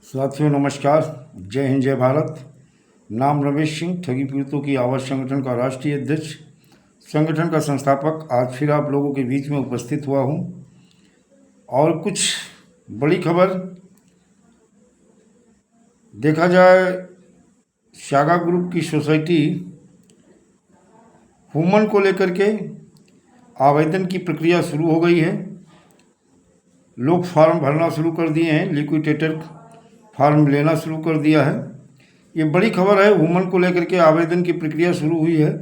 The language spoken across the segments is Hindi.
साथियों नमस्कार। जय हिंद जय भारत। नाम रमेश सिंह, ठगी पीड़ितों की आवाज़ संगठन का राष्ट्रीय अध्यक्ष, संगठन का संस्थापक आज फिर आप लोगों के बीच में उपस्थित हुआ हूं। और कुछ बड़ी खबर देखा जाए, सागा ग्रुप की सोसाइटी वुमन को लेकर के आवेदन की प्रक्रिया शुरू हो गई है। लोग फॉर्म भरना शुरू कर दिए हैं, लिक्विडेटर फॉर्म लेना शुरू कर दिया है। ये बड़ी खबर है, वुमन को लेकर के आवेदन की प्रक्रिया शुरू हुई है।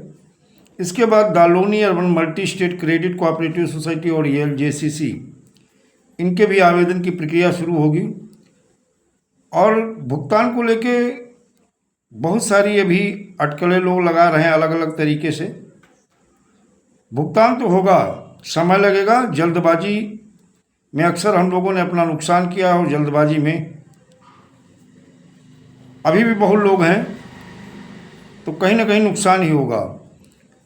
इसके बाद Daloni urban multi state credit cooperative society और ELJCC इनके भी आवेदन की प्रक्रिया शुरू होगी। और भुगतान को लेके बहुत सारी अभी अटकलें लोग लगा रहे हैं अलग अलग तरीके से। भुगतान तो होगा, समय लगेगा। जल्दबाजी में अक्सर हम लोगों ने अपना नुकसान किया और जल्दबाजी में अभी भी बहुत लोग हैं, तो कहीं ना कहीं नुकसान ही होगा।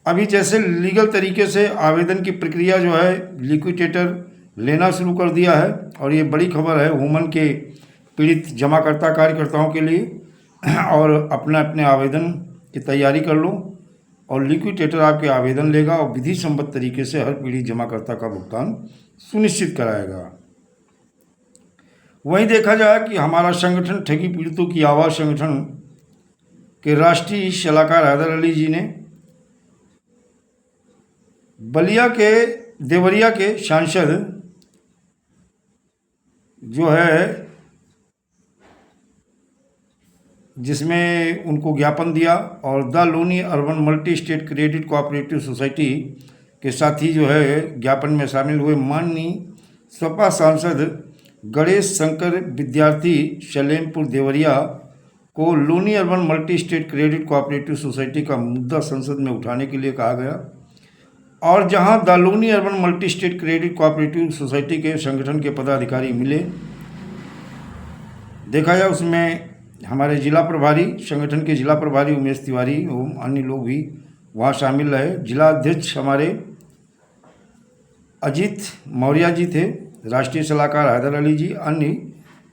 अभी जैसे लीगल तरीके से आवेदन की प्रक्रिया जो है, लिक्विडेटर लेना शुरू कर दिया है। और ये बड़ी खबर है वुमन के पीड़ित जमाकर्ता कार्यकर्ताओं के लिए। और अपने अपने आवेदन की तैयारी कर लो और लिक्विडेटर आपके आवेदन लेगा और विधि सम्मत तरीके से हर पीड़ित जमाकर्ता का भुगतान सुनिश्चित कराएगा। वहीं देखा जाए कि हमारा संगठन ठगी पीड़ितों की आवाज़ संगठन के राष्ट्रीय सलाहकार हैदर अली जी ने बलिया के देवरिया के सांसद जो है, जिसमें उनको ज्ञापन दिया और the Loni urban multi state credit cooperative society के साथी जो है ज्ञापन में शामिल हुए माननीय सपा सांसद गणेश शंकर विद्यार्थी सलेमपुर देवरिया को Loni urban multi state credit cooperative society का मुद्दा संसद में उठाने के लिए कहा गया। और जहां the Loni urban multi state credit cooperative society के संगठन के पदाधिकारी मिले, देखा जाए उसमें हमारे जिला प्रभारी, संगठन के जिला प्रभारी उमेश तिवारी एवं अन्य लोग भी वहाँ शामिल रहे। जिला अध्यक्ष हमारे अजीत मौर्य जी थे, राष्ट्रीय सलाहकार हैदर अली जी, अन्य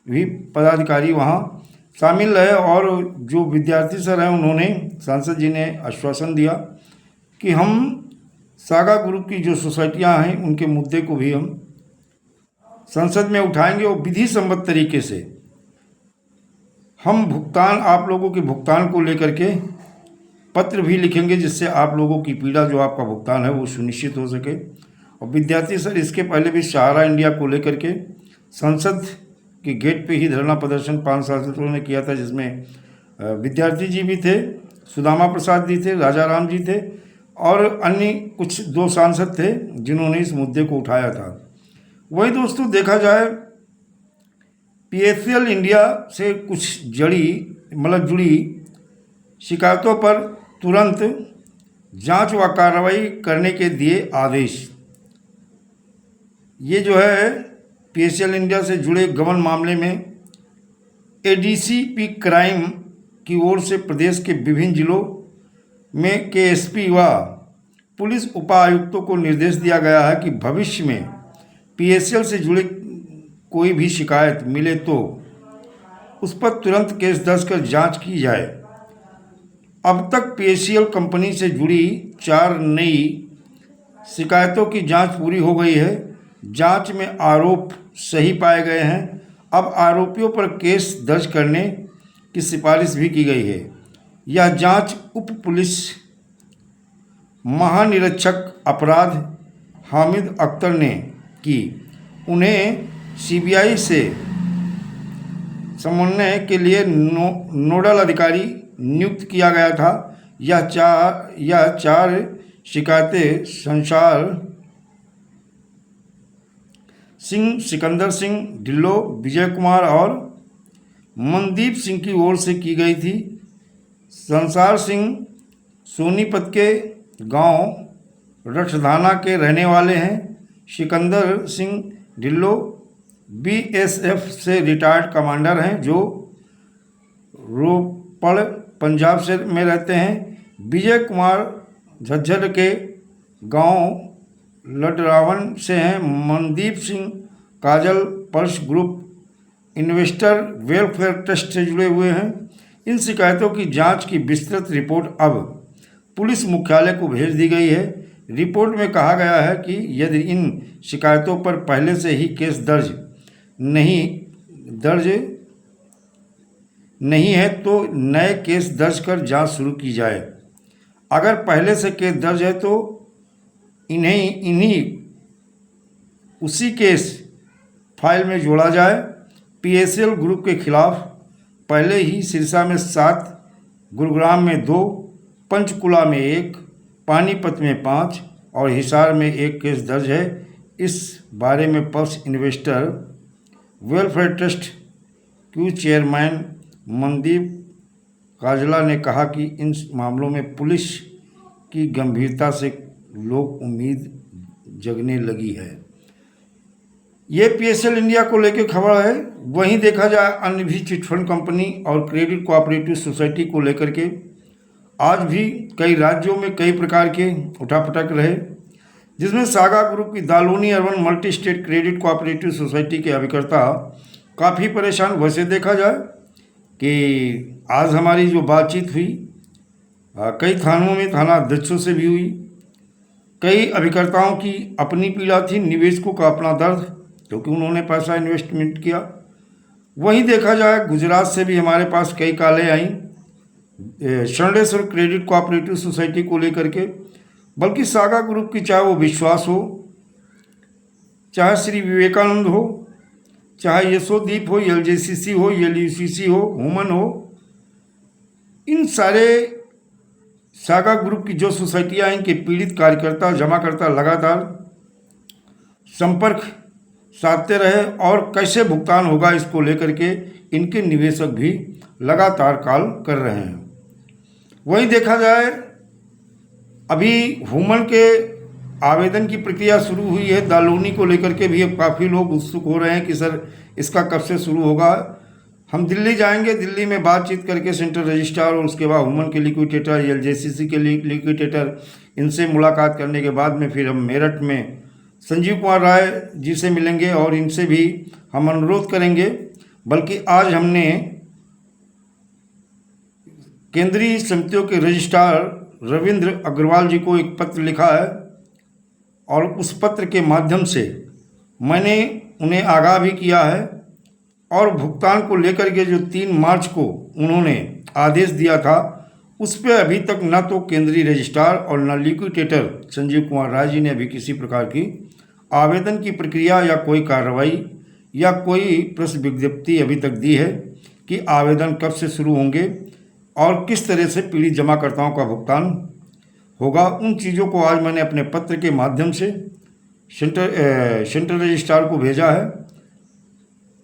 भी पदाधिकारी वहाँ शामिल रहे। और जो विद्यार्थी सर हैं, उन्होंने सांसद जी ने आश्वासन दिया कि हम सागा ग्रुप की जो सोसाइटियाँ हैं उनके मुद्दे को भी हम संसद में उठाएंगे और विधि सम्मत तरीके से हम भुगतान, आप लोगों के भुगतान को लेकर के पत्र भी लिखेंगे, जिससे आप लोगों की पीड़ा, जो आपका भुगतान है वो सुनिश्चित हो सके। और विद्यार्थी सर इसके पहले भी सहारा इंडिया को लेकर के संसद के गेट पे ही धरना प्रदर्शन 5 साल से उन्होंने किया था, जिसमें विद्यार्थी जी भी थे, सुदामा प्रसाद जी थे, राजा राम जी थे और अन्य कुछ 2 सांसद थे जिन्होंने इस मुद्दे को उठाया था। वही दोस्तों देखा जाए, PSL इंडिया से कुछ जुड़ी शिकायतों पर तुरंत जांच व कार्रवाई करने के दिए आदेश। ये जो है PSL इंडिया से जुड़े गबन मामले में ADCP क्राइम की ओर से प्रदेश के विभिन्न जिलों में KSP व पुलिस उपायुक्तों को निर्देश दिया गया है कि भविष्य में PSL से जुड़े कोई भी शिकायत मिले तो उस पर तुरंत केस दर्ज कर जांच की जाए। अब तक PSL कंपनी से जुड़ी 4 नई शिकायतों की जांच पूरी हो गई है। जांच में आरोप सही पाए गए हैं। अब आरोपियों पर केस दर्ज करने की सिफारिश भी की गई है। यह जांच उप पुलिस महानिरीक्षक अपराध हामिद अख्तर ने की। उन्हें CBI से समन्वय के लिए नोडल अधिकारी नियुक्त किया गया था। यह चार शिकायतें संसार सिंह, सिकंदर सिंह ढिल्लो, विजय कुमार और मनदीप सिंह की ओर से की गई थी। संसार सिंह सोनीपत के गांव रठधाना के रहने वाले हैं। सिकंदर सिंह ढिल्लो BSF से रिटायर्ड कमांडर हैं जो रोपड़ पंजाब से में रहते हैं। विजय कुमार झज्जर के गांव लडरावन से हैं। Mandeep Singh Kajal Pearls group investor welfare trust से जुड़े हुए हैं। इन शिकायतों की जांच की विस्तृत रिपोर्ट अब पुलिस मुख्यालय को भेज दी गई है। रिपोर्ट में कहा गया है कि यदि इन शिकायतों पर पहले से ही केस दर्ज नहीं है तो नए केस दर्ज कर जांच शुरू की जाए। अगर पहले से केस दर्ज है तो इन्हीं उसी केस फाइल में जोड़ा जाए। पीएसएल ग्रुप के खिलाफ पहले ही सिरसा में 7, गुरुग्राम में 2, पंचकुला में 1, पानीपत में 5 और हिसार में 1 केस दर्ज है। इस बारे में pulse investor welfare trust Q chairman Mandeep Kajla ने कहा कि इन मामलों में पुलिस की गंभीरता से लोग उम्मीद जगने लगी है। ये पीएसएल इंडिया को लेकर खबर है। वहीं देखा जाए अन्य भी चिटफंड कंपनी और क्रेडिट कोऑपरेटिव सोसाइटी को लेकर के आज भी कई राज्यों में कई प्रकार के उठापटक रहे, जिसमें सागा ग्रुप की दालोनी urban multi state credit cooperative society के अभिकर्ता काफ़ी परेशान। वैसे देखा जाए कि आज हमारी जो बातचीत हुई कई थानों में थाना अध्यक्षों से भी हुई। कई अभिकर्ताओं की अपनी पीड़ा थी, निवेशकों का अपना दर्द, क्योंकि उन्होंने पैसा इन्वेस्टमेंट किया। वहीं देखा जाए गुजरात से भी हमारे पास कई कॉलें आई शरणेश्वर क्रेडिट कोऑपरेटिव सोसाइटी को लेकर के। बल्कि सागा ग्रुप की चाहे वो विश्वास हो, चाहे श्री विवेकानंद हो, चाहे यशोदीप हो, एलजेसीसी हो, एलयूसीसी हो, हुमन हो, इन सारे सागा ग्रुप की जो सोसाइटियाँ हैं इनके पीड़ित कार्यकर्ता जमाकर्ता लगातार संपर्क साधते रहे और कैसे भुगतान होगा इसको लेकर के इनके निवेशक भी लगातार कॉल कर रहे हैं। वहीं देखा जाए अभी हुमन के आवेदन की प्रक्रिया शुरू हुई है। दालोनी को लेकर के भी अब काफ़ी लोग उत्सुक हो रहे हैं कि सर इसका कब से शुरू होगा। हम दिल्ली जाएंगे, दिल्ली में बातचीत करके सेंट्रल रजिस्ट्रार और उसके बाद हुमन के लिक्विडेटर, एलजेसीसी के लिक्विडेटर, इनसे मुलाकात करने के बाद में फिर हम मेरठ में संजीव कुमार राय जी से मिलेंगे और इनसे भी हम अनुरोध करेंगे। बल्कि आज हमने केंद्रीय समितियों के रजिस्ट्रार रविंद्र अग्रवाल जी को एक पत्र लिखा है और उस पत्र के माध्यम से मैंने उन्हें आगाह भी किया है और भुगतान को लेकर के जो 3 मार्च को उन्होंने आदेश दिया था उस पर अभी तक न तो केंद्रीय रजिस्ट्रार और न लिक्विडेटर संजीव कुमार राय जी ने अभी किसी प्रकार की आवेदन की प्रक्रिया या कोई कार्रवाई या कोई प्रेस विज्ञप्ति अभी तक दी है कि आवेदन कब से शुरू होंगे और किस तरह से पीड़ित जमाकर्ताओं का भुगतान होगा। उन चीज़ों को आज मैंने अपने पत्र के माध्यम से सेंट्रल रजिस्ट्रार को भेजा है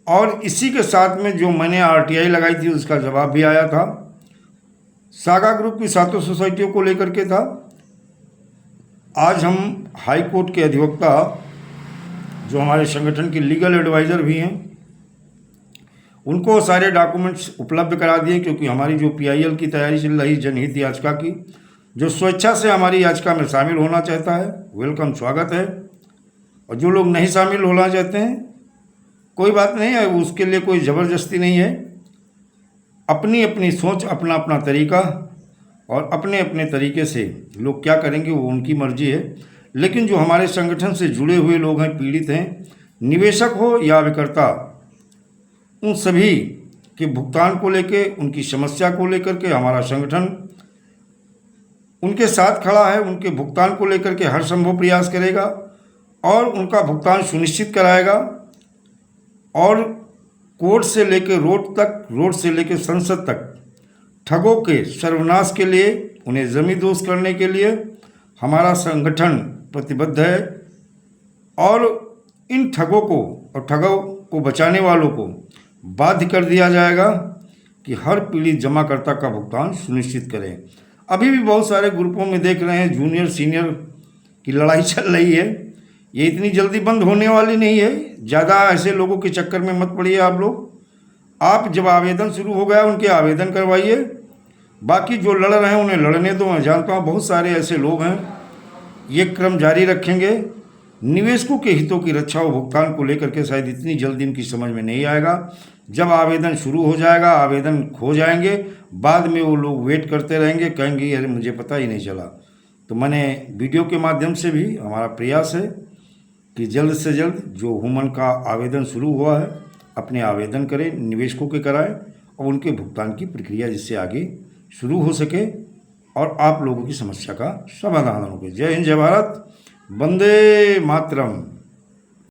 और इसी के साथ में जो मैंने आरटीआई लगाई थी उसका जवाब भी आया था। सागा ग्रुप की 7 सोसाइटियों को लेकर के था। आज हम हाई कोर्ट के अधिवक्ता जो हमारे संगठन के लीगल एडवाइज़र भी हैं उनको सारे डॉक्यूमेंट्स उपलब्ध करा दिए, क्योंकि हमारी जो पीआईएल की तैयारी चल रही जनहित याचिका की, जो स्वेच्छा से हमारी याचिका में शामिल होना चाहता है वेलकम, स्वागत है। और जो लोग नहीं शामिल होना चाहते हैं कोई बात नहीं है, उसके लिए कोई ज़बरदस्ती नहीं है। अपनी अपनी सोच, अपना अपना तरीका और अपने अपने तरीके से लोग क्या करेंगे वो उनकी मर्जी है। लेकिन जो हमारे संगठन से जुड़े हुए लोग हैं, पीड़ित हैं, निवेशक हो या विक्रेता, उन सभी के भुगतान को लेके, उनकी समस्या को लेकर के हमारा संगठन उनके साथ खड़ा है। उनके भुगतान को लेकर के हर संभव प्रयास करेगा और उनका भुगतान सुनिश्चित कराएगा। और कोर्ट से लेकर रोड तक, रोड से लेकर संसद तक ठगों के सर्वनाश के लिए, उन्हें जमींदोज करने के लिए हमारा संगठन प्रतिबद्ध है। और इन ठगों को और ठगों को बचाने वालों को बाध्य कर दिया जाएगा कि हर पीड़ित जमाकर्ता का भुगतान सुनिश्चित करें। अभी भी बहुत सारे ग्रुपों में देख रहे हैं जूनियर सीनियर की लड़ाई चल रही है। ये इतनी जल्दी बंद होने वाली नहीं है। ज़्यादा ऐसे लोगों के चक्कर में मत पड़िए आप लोग। आप जब आवेदन शुरू हो गया उनके आवेदन करवाइए, बाकी जो लड़ रहे हैं उन्हें लड़ने दो। मैं जानता हूँ बहुत सारे ऐसे लोग हैं, ये क्रम जारी रखेंगे। निवेशकों के हितों की रक्षा और भुगतान को लेकर के शायद इतनी जल्दी इनकी समझ में नहीं आएगा। जब आवेदन शुरू हो जाएगा आवेदन खो जाएंगे, बाद में वो लोग वेट करते रहेंगे, कहेंगे अरे मुझे पता ही नहीं चला। तो मैंने वीडियो के माध्यम से भी हमारा प्रयास है कि जल्द से जल्द जो हुमन का आवेदन शुरू हुआ है अपने आवेदन करें, निवेशकों के कराएं और उनके भुगतान की प्रक्रिया जिससे आगे शुरू हो सके और आप लोगों की समस्या का समाधान हो। जय हिंद, जय भारत, वंदे मातरम।